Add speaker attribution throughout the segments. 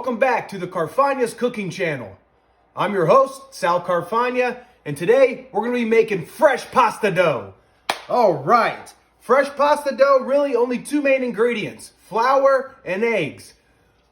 Speaker 1: Welcome back to the Carfagna's Cooking Channel. I'm your host, Sal Carfagna, and today we're going to be making fresh pasta dough. All right, fresh pasta dough, really only two main ingredients, flour and eggs.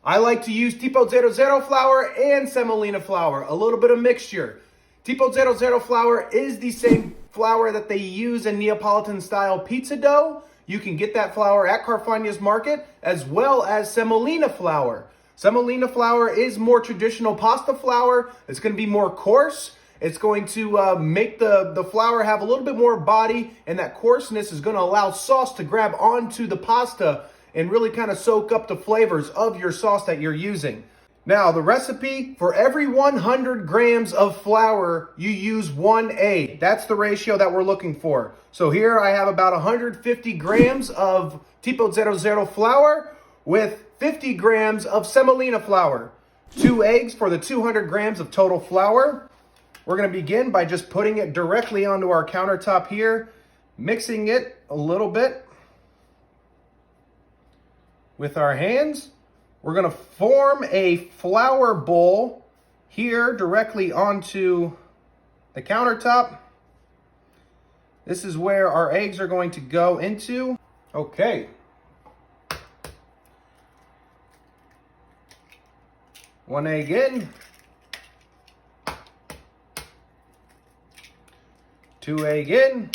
Speaker 1: I like to use Tipo 00 flour and semolina flour, a little bit of mixture. Tipo 00 flour is the same flour that they use in Neapolitan style pizza dough. You can get that flour at Carfagna's Market, as well as semolina flour. Semolina flour is more traditional pasta flour. It's going to be more coarse. It's going to make the flour have a little bit more body, and that coarseness is going to allow sauce to grab onto the pasta and really kind of soak up the flavors of your sauce that you're using. Now, the recipe, for every 100 grams of flour, you use 1 egg. That's the ratio that we're looking for. So here I have about 150 grams of Tipo 00 flour with 50 grams of semolina flour. 2 eggs for the 200 grams of total flour. We're going to begin by just putting it directly onto our countertop here, mixing it a little bit with our hands. We're going to form a flour bowl here directly onto the countertop. This is where our eggs are going to go into. Okay. One egg in. 2 egg in.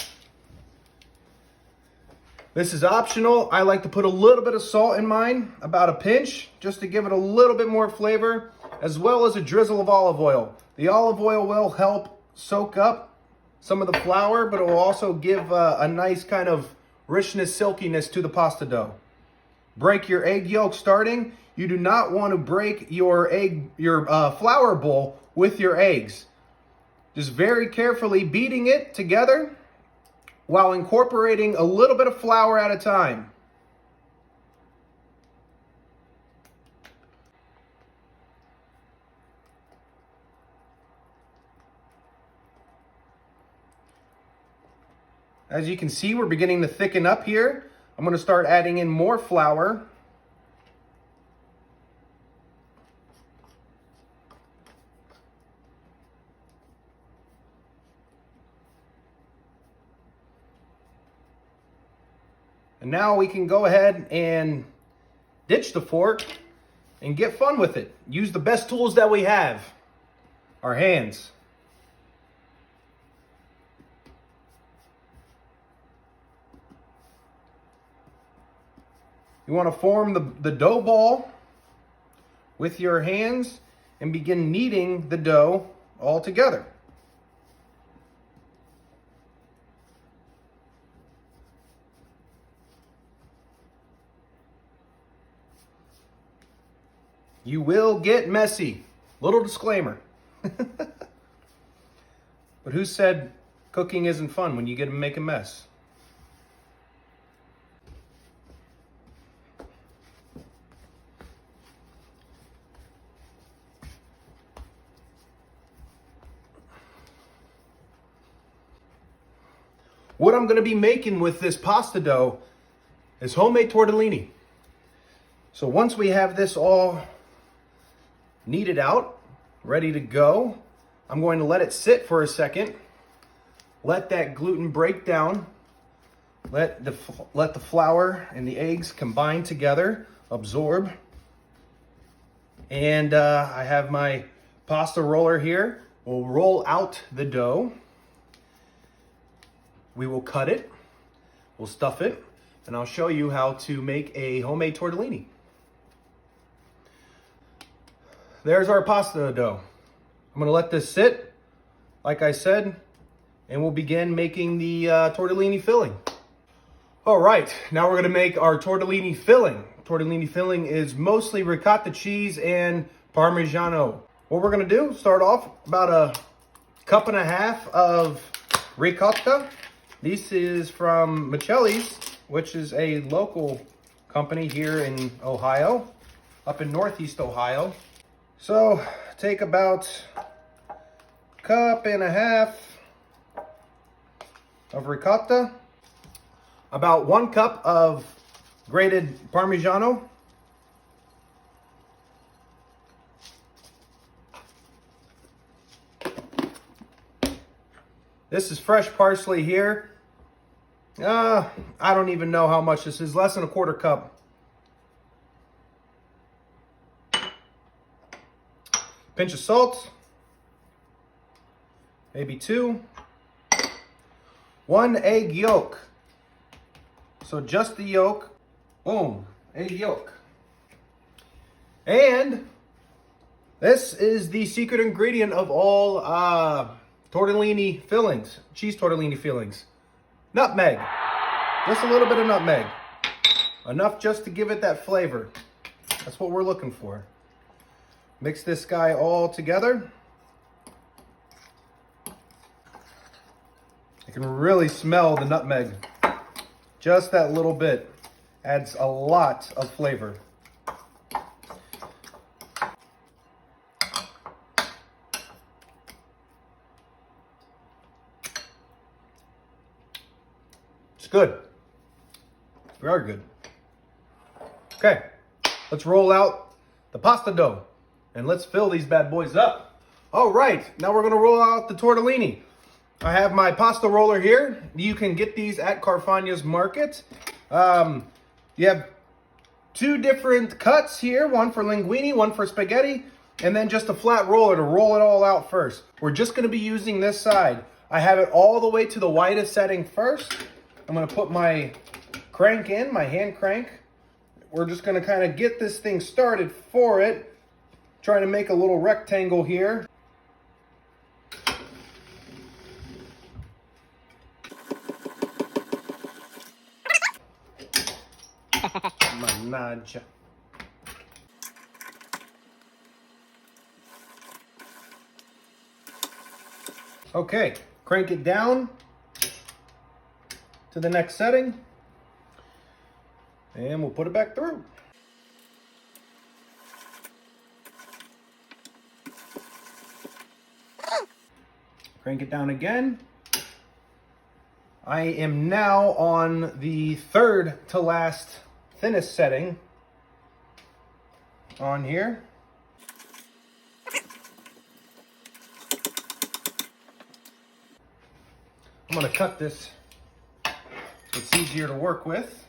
Speaker 1: This is optional. I like to put a little bit of salt in mine, about a pinch, just to give it a little bit more flavor, as well as a drizzle of olive oil. The olive oil will help soak up some of the flour, but it will also give a nice kind of richness, silkiness to the pasta dough. Break your egg yolk starting. You do not want to break your flour bowl with your eggs. Just very carefully beating it together while incorporating a little bit of flour at a time. As you can see, we're beginning to thicken up here. I'm going to start adding in more flour. And now we can go ahead and ditch the fork and get fun with it. Use the best tools that we have, our hands. You want to form the dough ball with your hands and begin kneading the dough all together. You will get messy. Little disclaimer. But who said cooking isn't fun when you get to make a mess? What I'm going to be making with this pasta dough is homemade tortellini. So once we have this all kneaded out, ready to go, I'm going to let it sit for a second. Let that gluten break down. Let the flour and the eggs combine together, absorb. And I have my pasta roller here. We'll roll out the dough. We will cut it. We'll stuff it. And I'll show you how to make a homemade tortellini. There's our pasta dough. I'm going to let this sit, like I said, and we'll begin making the tortellini filling. All right, now we're going to make our tortellini filling. Tortellini filling is mostly ricotta cheese and Parmigiano. What we're going to do, start off about a cup and a half of ricotta. This is from Michelli's, which is a local company here in Ohio, up in Northeast Ohio. So take about a cup and a half of ricotta, about 1 cup of grated Parmigiano, This is fresh parsley here. I don't even know how much this is. Less than a quarter cup. Pinch of salt. Maybe 2. 1 egg yolk. So just the yolk. Boom. Egg yolk. And this is the secret ingredient of all tortellini fillings. Cheese tortellini fillings. Nutmeg. Just a little bit of nutmeg. Enough just to give it that flavor. That's what we're looking for. Mix this guy all together. I can really smell the nutmeg. Just that little bit adds a lot of flavor. It's good. Very good. Okay, let's roll out the pasta dough and let's fill these bad boys up. All right, now we're gonna roll out the tortellini. I have my pasta roller here. You can get these at Carfagna's Market. You have 2 different cuts here, one for linguine, one for spaghetti, and then just a flat roller to roll it all out first. We're just gonna be using this side. I have it all the way to the widest setting first. I'm gonna put my crank in, my hand crank. We're just gonna kind of get this thing started for it. Trying to make a little rectangle here. Managgia. Okay, crank it down to the next setting, and we'll put it back through. Crank it down again. I am now on the 3rd to last thinnest setting on here. I'm going to cut this so it's easier to work with.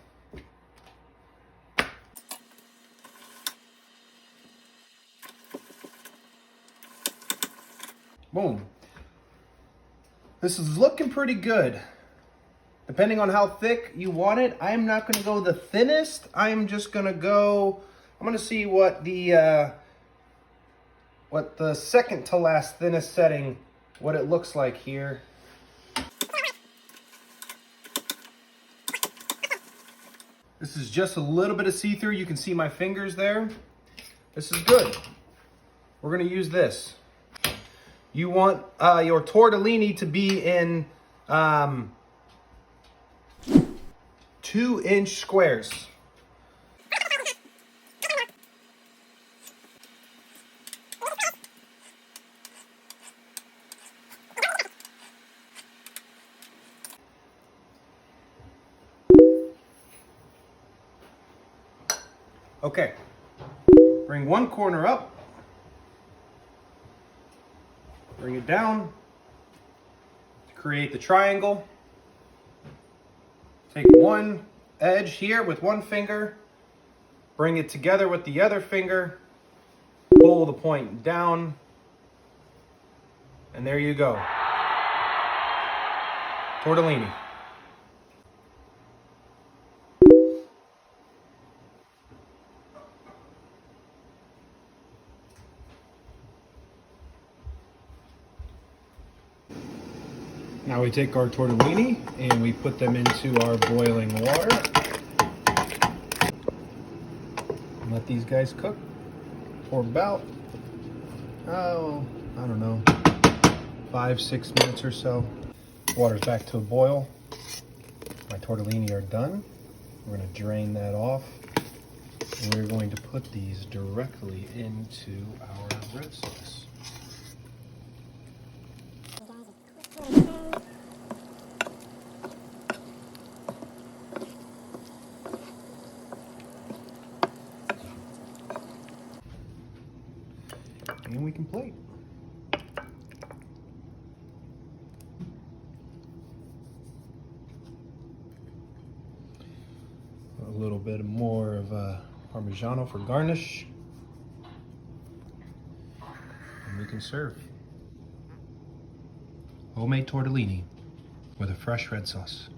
Speaker 1: Boom. This is looking pretty good. Depending on how thick you want it, I'm not going to go the thinnest. I'm just going to go, I'm going to see what the second to last thinnest setting, what it looks like here. This is just a little bit of see-through. You can see my fingers there. This is good. We're going to use this. You want your tortellini to be in 2-inch squares. Okay, bring one corner up. Bring it down to create the triangle. Take one edge here with one finger, bring it together with the other finger, pull the point down, and there you go. Tortellini. Now we take our tortellini and we put them into our boiling water. And let these guys cook for about, I don't know, 5-6 minutes or so. Water's back to a boil. My tortellini are done. We're going to drain that off. And we're going to put these directly into our red sauce. And we can plate. bit more of Parmigiano for garnish. And we can serve. Homemade tortellini with a fresh red sauce.